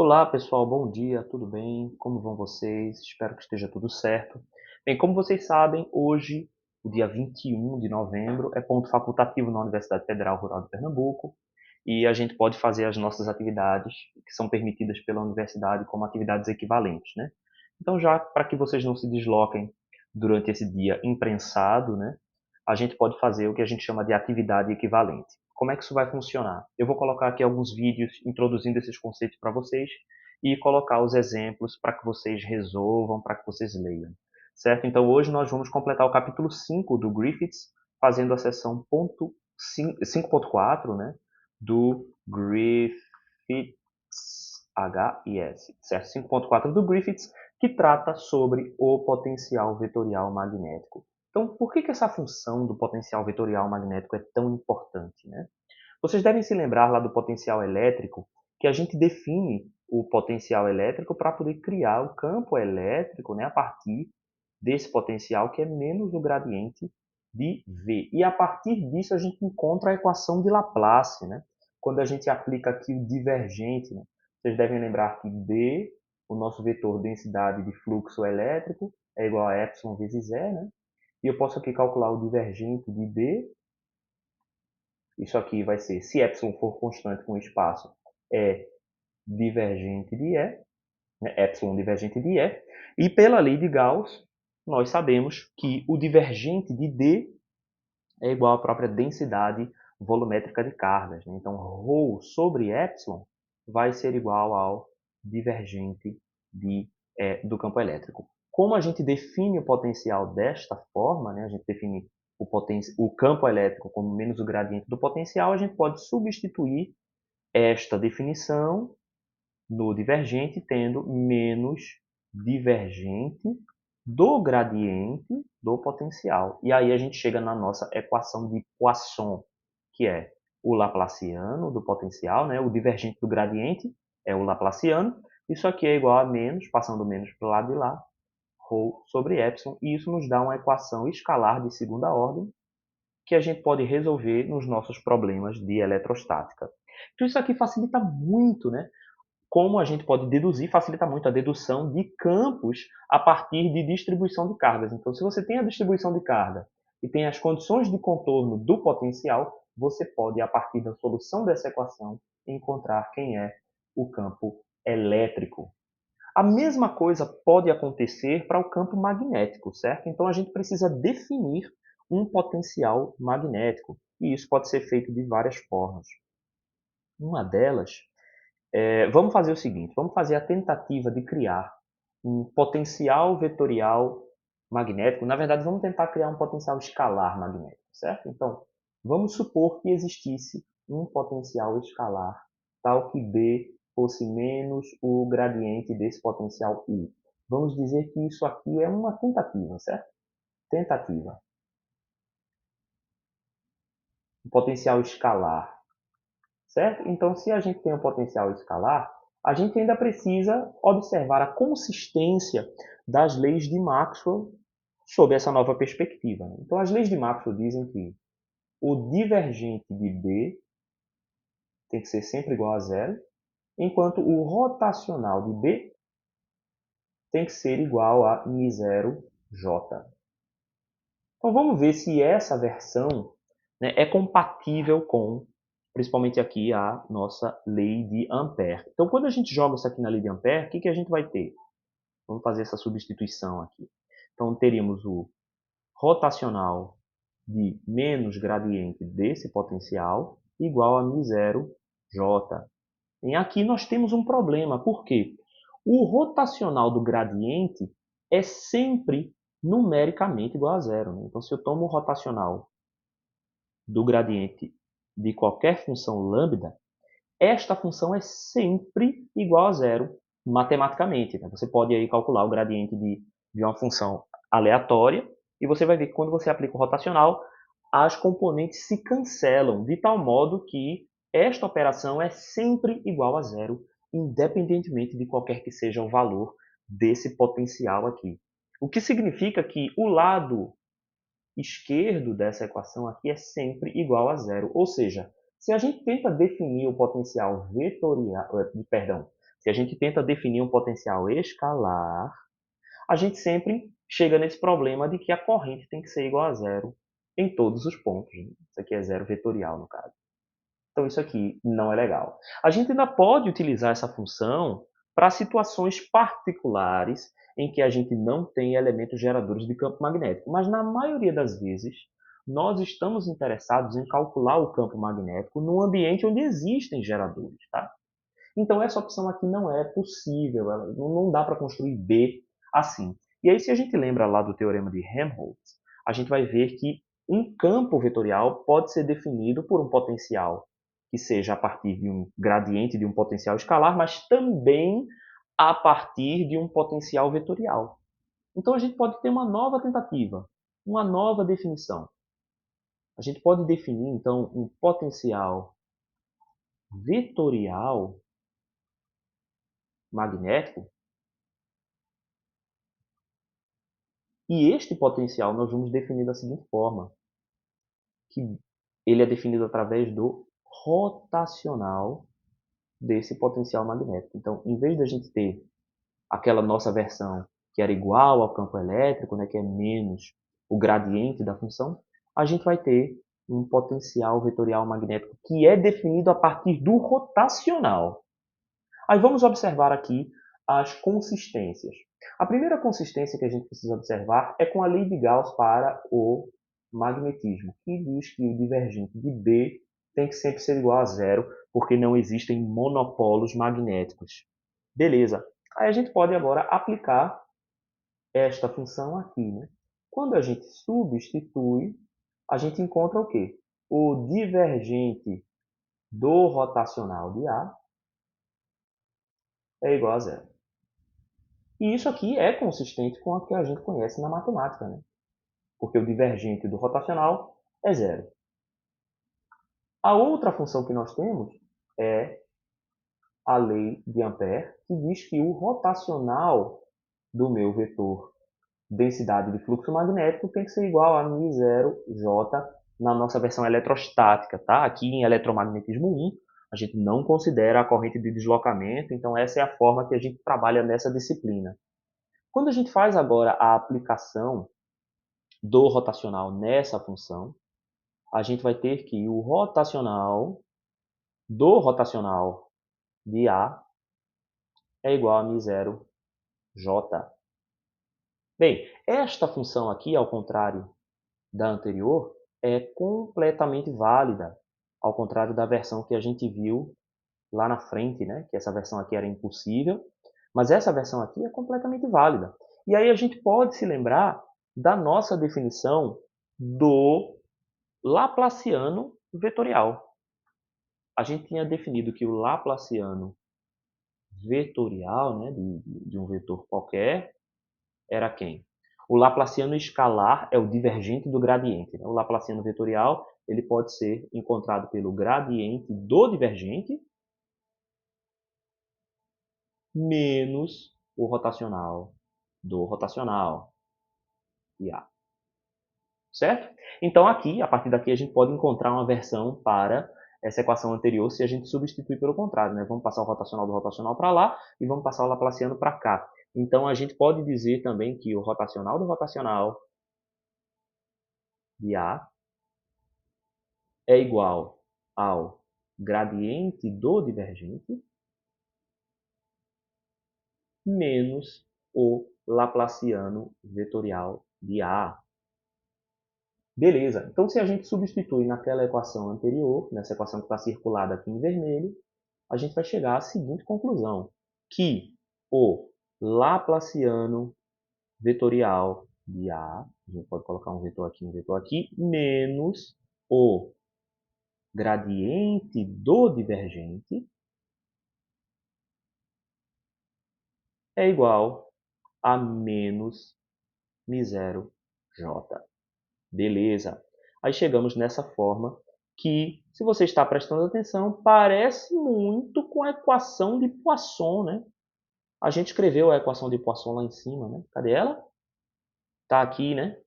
Olá pessoal, bom dia, tudo bem? Como vão vocês? Espero que esteja tudo certo. Bem, como vocês sabem, hoje, o dia 21 de novembro, é ponto facultativo na Universidade Federal Rural de Pernambuco e a gente pode fazer as nossas atividades que são permitidas pela universidade como atividades equivalentes, né? Então, já para que vocês não se desloquem durante esse dia imprensado, né, a gente pode fazer o que a gente chama de atividade equivalente. Como é que isso vai funcionar? Eu vou colocar aqui alguns vídeos introduzindo esses conceitos para vocês e colocar os exemplos para que vocês resolvam, para que vocês leiam. Certo? Então, hoje nós vamos completar o capítulo 5 do Griffiths, fazendo a seção 5.4, né, do Griffiths, H-I-S, certo? 5.4 do Griffiths, que trata sobre o potencial vetorial magnético. Então, por que essa função do potencial vetorial magnético é tão importante, né? Vocês devem se lembrar lá do potencial elétrico, que a gente define o potencial elétrico para poder criar o campo elétrico, né, a partir desse potencial que é menos o gradiente de V. E a partir disso a gente encontra a equação de Laplace, né? Quando a gente aplica aqui o divergente, né? Vocês devem lembrar que D, o nosso vetor densidade de fluxo elétrico, é igual a epsilon vezes E, né? E eu posso aqui calcular o divergente de D. Isso aqui vai ser, se epsilon for constante com o espaço, é divergente de E, né? Epsilon divergente de E. E pela lei de Gauss, nós sabemos que o divergente de D é igual à própria densidade volumétrica de cargas, né? Então, ρ sobre epsilon vai ser igual ao divergente do campo elétrico. Como a gente define o potencial desta forma, né? A gente define o campo elétrico como menos o gradiente do potencial, a gente pode substituir esta definição no divergente tendo menos divergente do gradiente do potencial. E aí a gente chega na nossa equação de Poisson, que é o laplaciano do potencial, né? O divergente do gradiente é o laplaciano. Isso aqui é igual a menos, passando menos para o lado de lá, ρ sobre epsilon, e isso nos dá uma equação escalar de segunda ordem que a gente pode resolver nos nossos problemas de eletrostática. Então isso aqui facilita muito, né? Como a gente pode deduzir, facilita muito a dedução de campos a partir de distribuição de cargas. Então, se você tem a distribuição de carga e tem as condições de contorno do potencial, você pode, a partir da solução dessa equação, encontrar quem é o campo elétrico. A mesma coisa pode acontecer para o campo magnético, certo? Então, a gente precisa definir um potencial magnético, e isso pode ser feito de várias formas. Uma delas vamos fazer o seguinte, vamos fazer a tentativa de criar um potencial vetorial magnético. Na verdade, vamos tentar criar um potencial escalar magnético, certo? Então, vamos supor que existisse um potencial escalar tal que B fosse menos o gradiente desse potencial U. Vamos dizer que isso aqui é uma tentativa, certo? Tentativa. Um potencial escalar. Certo? Então, se a gente tem um potencial escalar, a gente ainda precisa observar a consistência das leis de Maxwell sob essa nova perspectiva. Então, as leis de Maxwell dizem que o divergente de B tem que ser sempre igual a zero, enquanto o rotacional de B tem que ser igual a μ0j. Então, vamos ver se essa versão, né, é compatível com, principalmente aqui, a nossa lei de Ampère. Então, quando a gente joga isso aqui na lei de Ampère, o que a gente vai ter? Vamos fazer essa substituição aqui. Então, teríamos o rotacional de menos gradiente desse potencial igual a μ0j. E aqui nós temos um problema. Por quê? O rotacional do gradiente é sempre numericamente igual a zero, né? Então, se eu tomo o rotacional do gradiente de qualquer função lambda, esta função é sempre igual a zero matematicamente, né? Você pode aí calcular o gradiente de uma função aleatória e você vai ver que quando você aplica o rotacional, as componentes se cancelam de tal modo que esta operação é sempre igual a zero, independentemente de qualquer que seja o valor desse potencial aqui. O que significa que o lado esquerdo dessa equação aqui é sempre igual a zero. Ou seja, se a gente tenta definir o potencial vetorial, Se a gente tenta definir um potencial escalar, a gente sempre chega nesse problema de que a corrente tem que ser igual a zero em todos os pontos. Isso aqui é zero vetorial, no caso. Então, isso aqui não é legal. A gente ainda pode utilizar essa função para situações particulares em que a gente não tem elementos geradores de campo magnético. Mas, na maioria das vezes, nós estamos interessados em calcular o campo magnético num ambiente onde existem geradores. Tá? Então, essa opção aqui não é possível, não dá para construir B assim. E aí, se a gente lembra lá do teorema de Helmholtz, a gente vai ver que um campo vetorial pode ser definido por um potencial que seja a partir de um gradiente de um potencial escalar, mas também a partir de um potencial vetorial. Então, a gente pode ter uma nova tentativa, uma nova definição. A gente pode definir, então, um potencial vetorial magnético. E este potencial nós vamos definir da seguinte forma, que ele é definido através do rotacional desse potencial magnético. Então, em vez da gente ter aquela nossa versão que era igual ao campo elétrico, né, que é menos o gradiente da função, a gente vai ter um potencial vetorial magnético que é definido a partir do rotacional. Aí vamos observar aqui as consistências. A primeira consistência que a gente precisa observar é com a lei de Gauss para o magnetismo, que diz que o divergente de B tem que sempre ser igual a zero, porque não existem monopolos magnéticos. Beleza. Aí a gente pode agora aplicar esta função aqui. Né? Quando a gente substitui, a gente encontra o quê? O divergente do rotacional de A é igual a zero. E isso aqui é consistente com o que a gente conhece na matemática, né? Porque o divergente do rotacional é zero. A outra função que nós temos é a lei de Ampère, que diz que o rotacional do meu vetor densidade de fluxo magnético tem que ser igual a μ0j na nossa versão eletrostática. Tá? Aqui em eletromagnetismo 1, a gente não considera a corrente de deslocamento, então essa é a forma que a gente trabalha nessa disciplina. Quando a gente faz agora a aplicação do rotacional nessa função, a gente vai ter que o rotacional do rotacional de A é igual a μ0j. Bem, esta função aqui, ao contrário da anterior, é completamente válida, ao contrário da versão que a gente viu lá na frente, né? Que essa versão aqui era impossível, mas essa versão aqui é completamente válida. E aí a gente pode se lembrar da nossa definição do Laplaciano vetorial. A gente tinha definido que o Laplaciano vetorial, né, de um vetor qualquer, era quem? O Laplaciano escalar é o divergente do gradiente. Né? O Laplaciano vetorial ele pode ser encontrado pelo gradiente do divergente menos o rotacional do rotacional de A. Certo? Então, aqui, a partir daqui, a gente pode encontrar uma versão para essa equação anterior se a gente substituir pelo contrário. Né? Vamos passar o rotacional do rotacional para lá e vamos passar o Laplaciano para cá. Então, a gente pode dizer também que o rotacional do rotacional de A é igual ao gradiente do divergente menos o Laplaciano vetorial de A. Beleza, então se a gente substitui naquela equação anterior, nessa equação que está circulada aqui em vermelho, a gente vai chegar à seguinte conclusão, que o Laplaciano vetorial de A, a gente pode colocar um vetor aqui, menos o gradiente do divergente é igual a menos μ0j. Beleza. Aí chegamos nessa forma que, se você está prestando atenção, parece muito com a equação de Poisson, né? A gente escreveu a equação de Poisson lá em cima, né? Cadê ela? Está aqui, né?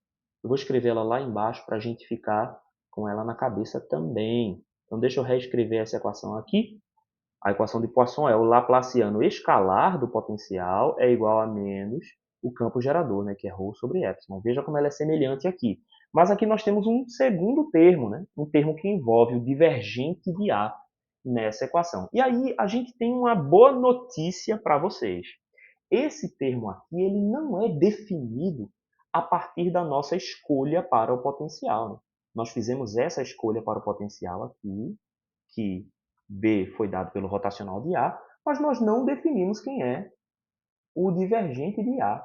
Eu vou escrever ela lá embaixo para a gente ficar com ela na cabeça também. Então, deixa eu reescrever essa equação aqui. A equação de Poisson é o laplaciano escalar do potencial é igual a menos o campo gerador, né, que é ρ sobre epsilon. Veja como ela é semelhante aqui. Mas aqui nós temos um segundo termo, né, um termo que envolve o divergente de A nessa equação. E aí a gente tem uma boa notícia para vocês. Esse termo aqui ele não é definido a partir da nossa escolha para o potencial. Né? Nós fizemos essa escolha para o potencial aqui, que B foi dado pelo rotacional de A, mas nós não definimos quem é o divergente de A.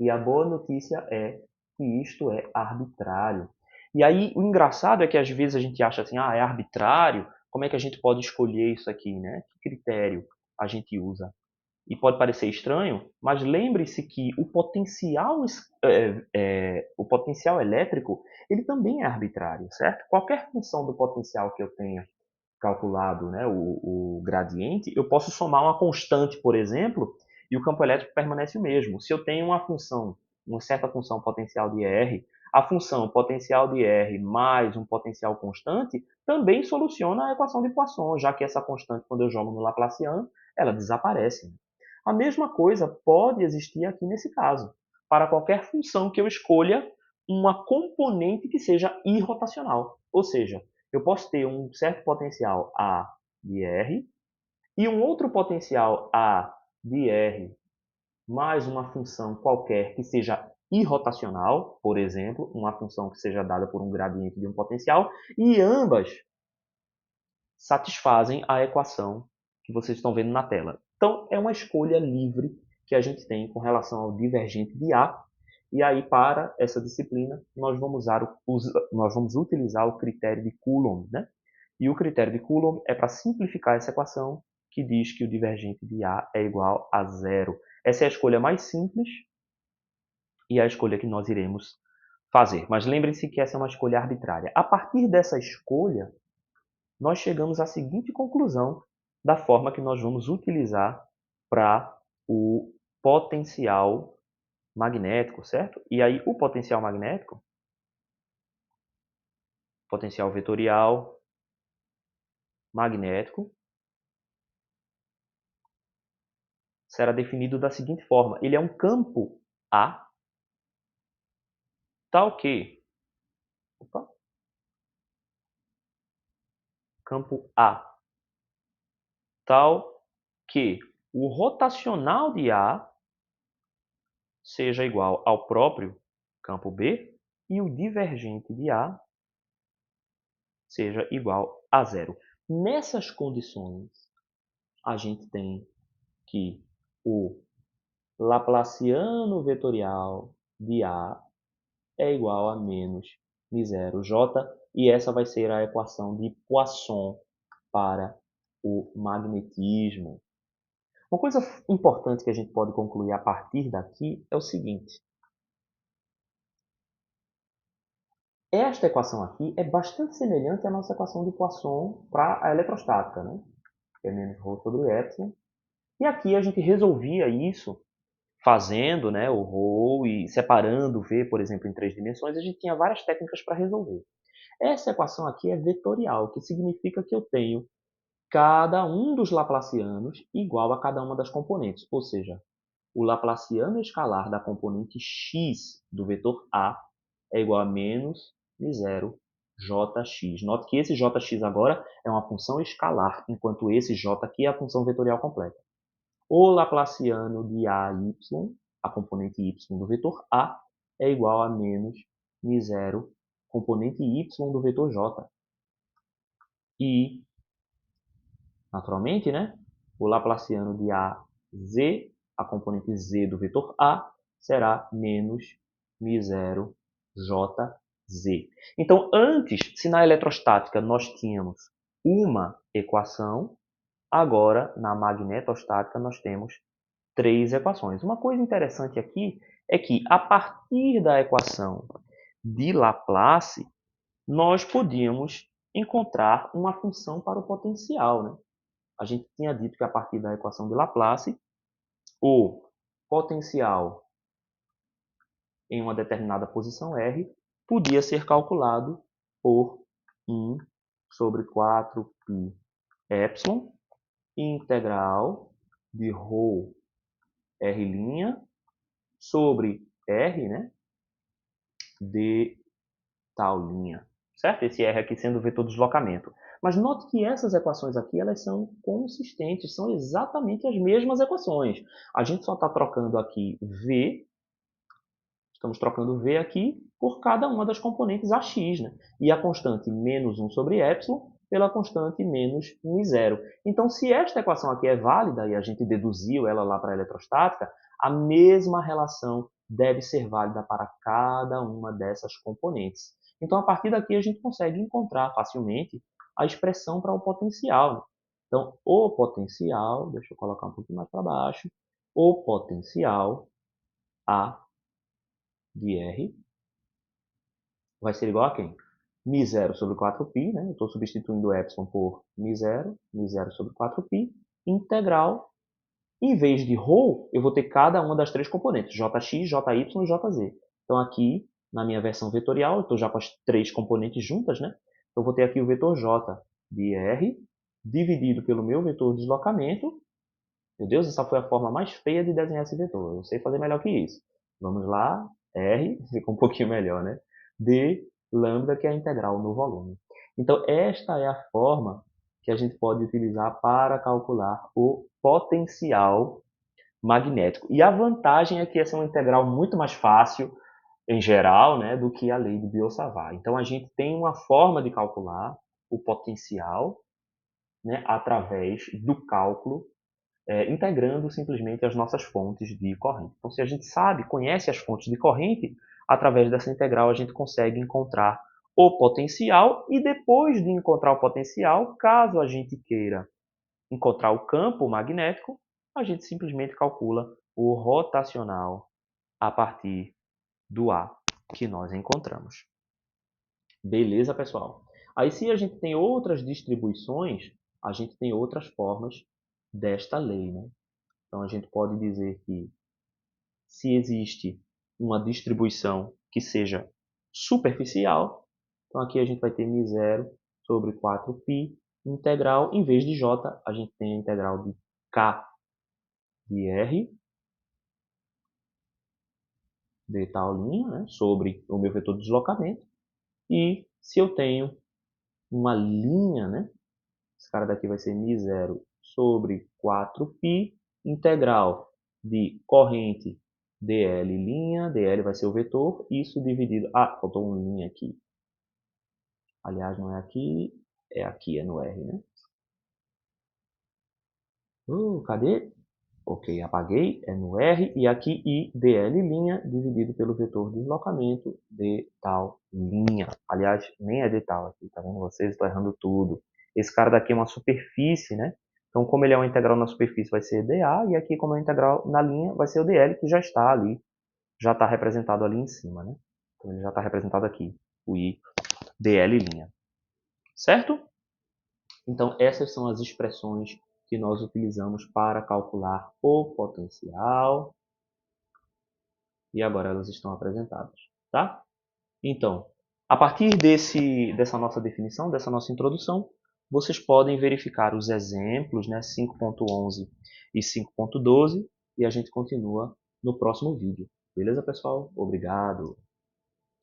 E a boa notícia é que isto é arbitrário. E aí o engraçado é que às vezes a gente acha assim, é arbitrário, como é que a gente pode escolher isso aqui, né? Que critério a gente usa? E pode parecer estranho, mas lembre-se que o potencial elétrico ele também é arbitrário, certo? Qualquer função do potencial que eu tenha calculado, né, o gradiente, eu posso somar uma constante, por exemplo, e o campo elétrico permanece o mesmo. Se eu tenho uma função, uma certa função potencial de R, a função potencial de R mais um potencial constante também soluciona a equação de Poisson, já que essa constante, quando eu jogo no Laplaciano, ela desaparece. A mesma coisa pode existir aqui nesse caso. Para qualquer função que eu escolha, uma componente que seja irrotacional. Ou seja, eu posso ter um certo potencial A de R e um outro potencial A de R mais uma função qualquer que seja irrotacional, por exemplo, uma função que seja dada por um gradiente de um potencial, e ambas satisfazem a equação que vocês estão vendo na tela. Então, é uma escolha livre que a gente tem com relação ao divergente de A. E aí, para essa disciplina, nós vamos utilizar o critério de Coulomb. Né? E o critério de Coulomb é para simplificar essa equação que diz que o divergente de A é igual a zero. Essa é a escolha mais simples e é a escolha que nós iremos fazer. Mas lembrem-se que essa é uma escolha arbitrária. A partir dessa escolha, nós chegamos à seguinte conclusão da forma que nós vamos utilizar para o potencial magnético, certo? E aí o potencial magnético, potencial vetorial magnético, será definido da seguinte forma. Ele é um campo A, tal que... Opa, campo A, tal que o rotacional de A seja igual ao próprio campo B e o divergente de A seja igual a zero. Nessas condições, a gente tem que o Laplaciano vetorial de A é igual a menos μ0j, e essa vai ser a equação de Poisson para o magnetismo. Uma coisa importante que a gente pode concluir a partir daqui é o seguinte. Esta equação aqui é bastante semelhante à nossa equação de Poisson para a eletrostática, né? Que é menos ρ sobre epsilon. E aqui a gente resolvia isso fazendo, né, o ρ e separando o v, por exemplo, em 3 dimensões. A gente tinha várias técnicas para resolver. Essa equação aqui é vetorial, que significa que eu tenho cada um dos laplacianos igual a cada uma das componentes. Ou seja, o laplaciano escalar da componente x do vetor A é igual a menos μ0 jx. Note que esse jx agora é uma função escalar, enquanto esse j aqui é a função vetorial completa. O laplaciano de AY, a componente y do vetor A, é igual a menos μ0 componente y do vetor j. E, naturalmente, né, o laplaciano de AZ, a componente z do vetor A, será menos μ0 jz. Então, antes, se na eletrostática nós tínhamos uma equação, agora na magnetostática nós temos 3 equações. Uma coisa interessante aqui é que, a partir da equação de Laplace, nós podíamos encontrar uma função para o potencial. Né? A gente tinha dito que, a partir da equação de Laplace, o potencial em uma determinada posição R podia ser calculado por 1 sobre 4π epsilon, integral de ρ R' sobre R, né, de tal linha. Certo? Esse R aqui sendo o vetor de deslocamento. Mas note que essas equações aqui elas são consistentes, são exatamente as mesmas equações. A gente só está trocando aqui V, estamos trocando V aqui por cada uma das componentes AX, né? E a constante menos 1 sobre ε pela constante menos μ0. Então, se esta equação aqui é válida, e a gente deduziu ela lá para a eletrostática, a mesma relação deve ser válida para cada uma dessas componentes. Então, a partir daqui, a gente consegue encontrar facilmente a expressão para o potencial. Então, o potencial, deixa eu colocar um pouquinho mais para baixo, o potencial A de R vai ser igual a quem? μ0 sobre 4π, né? Eu estou substituindo ε por μ0 sobre 4π, integral. Em vez de ρ, eu vou ter cada uma das três componentes, jx, jy e jz. Então, aqui, na minha versão vetorial, eu estou já com as três componentes juntas, né? Então, eu vou ter aqui o vetor j de r, dividido pelo meu vetor de deslocamento. Meu Deus, essa foi a forma mais feia de desenhar esse vetor. Eu sei fazer melhor que isso. Vamos lá, r, ficou um pouquinho melhor, né? De lambda, que é a integral no volume. Então, esta é a forma que a gente pode utilizar para calcular o potencial magnético. E a vantagem é que essa é uma integral muito mais fácil, em geral, né, do que a lei de Biot-Savart. Então, a gente tem uma forma de calcular o potencial, né, através do cálculo, integrando simplesmente as nossas fontes de corrente. Então, se a gente sabe, conhece as fontes de corrente, através dessa integral a gente consegue encontrar o potencial e depois de encontrar o potencial, caso a gente queira encontrar o campo magnético, a gente simplesmente calcula o rotacional a partir do A que nós encontramos. Beleza, pessoal? Aí, se a gente tem outras distribuições, a gente tem outras formas desta lei, né? Então, a gente pode dizer que se existe uma distribuição que seja superficial, então aqui a gente vai ter μ0 sobre 4π integral, em vez de j, a gente tem a integral de k de r de tal linha, né, sobre o meu vetor de deslocamento. E se eu tenho uma linha, né, esse cara daqui vai ser μ0 sobre 4π integral de corrente dl', dl vai ser o vetor, isso dividido... Ah, faltou um linha aqui. Aliás, não é aqui, é no R, né? Cadê? Ok, apaguei, é no R, e aqui I dl' dividido pelo vetor de deslocamento de tal linha. Aliás, nem é de tal aqui, tá vendo vocês? Estou errando tudo. Esse cara daqui é uma superfície, né? Então, como ele é uma integral na superfície, vai ser dA, e aqui, como é uma integral na linha, vai ser o dl, que já está ali, já está representado ali em cima, né? Então, ele já está representado aqui, o I dl'. Certo? Então, essas são as expressões que nós utilizamos para calcular o potencial. E agora elas estão apresentadas, tá? Então, a partir dessa nossa definição, dessa nossa introdução, vocês podem verificar os exemplos, né, 5.11 e 5.12, e a gente continua no próximo vídeo. Beleza, pessoal? Obrigado!